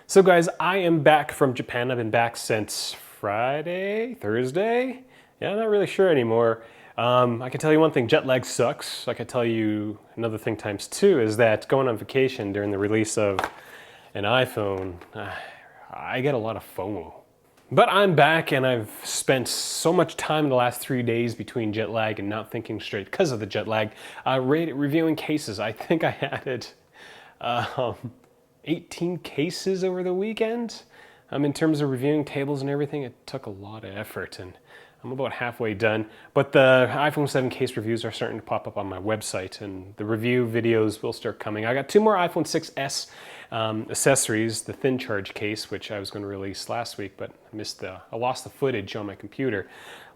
So guys, I am back from Japan. I've been back since Friday, Thursday? Yeah, I'm not really sure anymore. I can tell you one thing, jet lag sucks. I can tell you another thing times two is that going on vacation during the release of an iPhone, I get a lot of FOMO. But I'm back and I've spent so much time in the last 3 days between jet lag and not thinking straight because of the jet lag, reviewing cases. I think I added 18 cases over the weekend. In terms of reviewing tables and everything, it took a lot of effort and I'm about halfway done. But the iPhone 7 case reviews are starting to pop up on my website and the review videos will start coming. I got 2 more iPhone 6s accessories, the thin charge case, which I was going to release last week, but I lost the footage on my computer.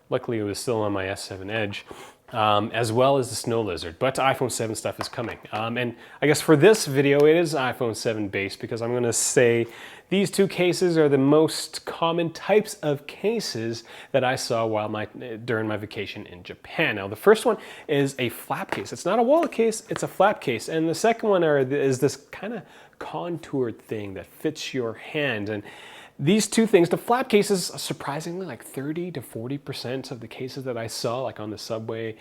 Luckily it was still on my S7 Edge. As well as the snow lizard, but iPhone 7 stuff is coming. And I guess for this video, it is iPhone 7 based because I'm gonna say these 2 cases are the most common types of cases that I saw during my vacation in Japan. Now, the first one is a flap case. It's not a wallet case, it's a flap case. And the second one is this kind of contoured thing that fits your hand. And these 2 things, the flap cases, surprisingly, like 30 to 40% of the cases that I saw, like on the subway,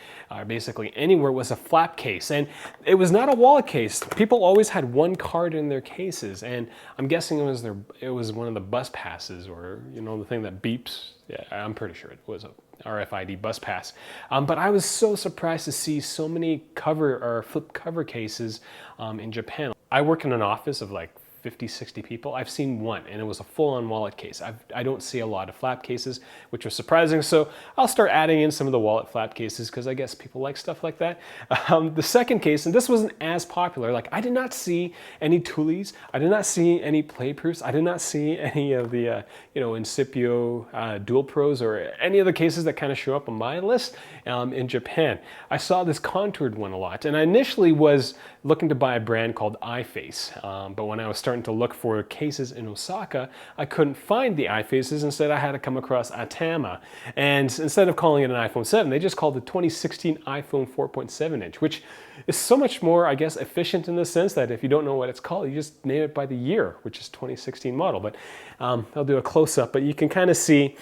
basically anywhere, was a flap case. And it was not a wallet case. People always had one card in their cases, and I'm guessing it was one of the bus passes, or the thing that beeps. Yeah, I'm pretty sure it was a RFID bus pass. But I was so surprised to see so many flip cover cases in Japan. I work in an office of like 50, 60 people. I've seen one and it was a full-on wallet case. I don't see a lot of flap cases, which was surprising. So I'll start adding in some of the wallet flap cases because I guess people like stuff like that. The second case, and this wasn't as popular, like I did not see any Tulis. I did not see any play proofs. I did not see any of the, Incipio Dual Pros or any of the cases that kind of show up on my list in Japan. I saw this contoured one a lot and I initially was looking to buy a brand called iFace, but when I was starting to look for cases in Osaka, I couldn't find the iFaces. Instead, I had to come across Atama. And instead of calling it an iPhone 7, they just called it 2016 iPhone 4.7 inch, which is so much more, I guess, efficient in the sense that if you don't know what it's called, you just name it by the year, which is 2016 model. But I'll do a close-up, but you can kind of see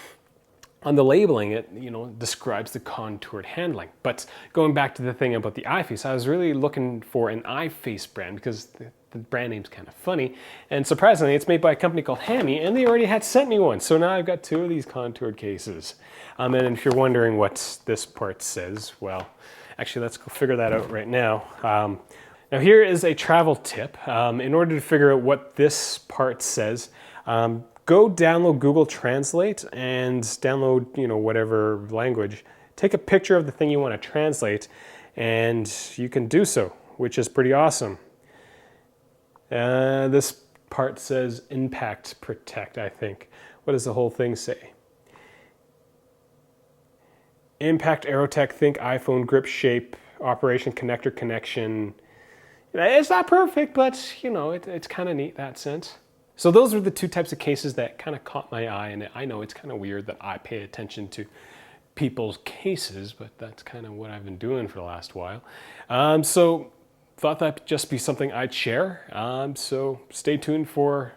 on the labeling, it describes the contoured handling. But going back to the thing about the iFace, I was really looking for an iFace brand because the brand name's kind of funny. And surprisingly, it's made by a company called Hammy, and they already had sent me one. So now I've got 2 of these contoured cases. And if you're wondering what this part says, well, actually, let's go figure that out right now. Now here is a travel tip. In order to figure out what this part says, go download Google Translate and download, whatever language. Take a picture of the thing you want to translate and you can do so, which is pretty awesome. This part says impact protect, I think. What does the whole thing say? Impact Aerotech, think iPhone grip shape, operation connector connection. It's not perfect, but it's kind of neat that sense. So those are the 2 types of cases that kind of caught my eye, and I know it's kind of weird that I pay attention to people's cases, but that's kind of what I've been doing for the last while. So thought that'd just be something I'd share. So stay tuned for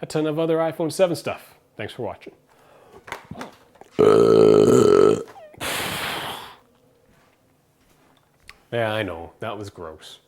a ton of other iPhone 7 stuff. Thanks for watching. Yeah, I know, that was gross.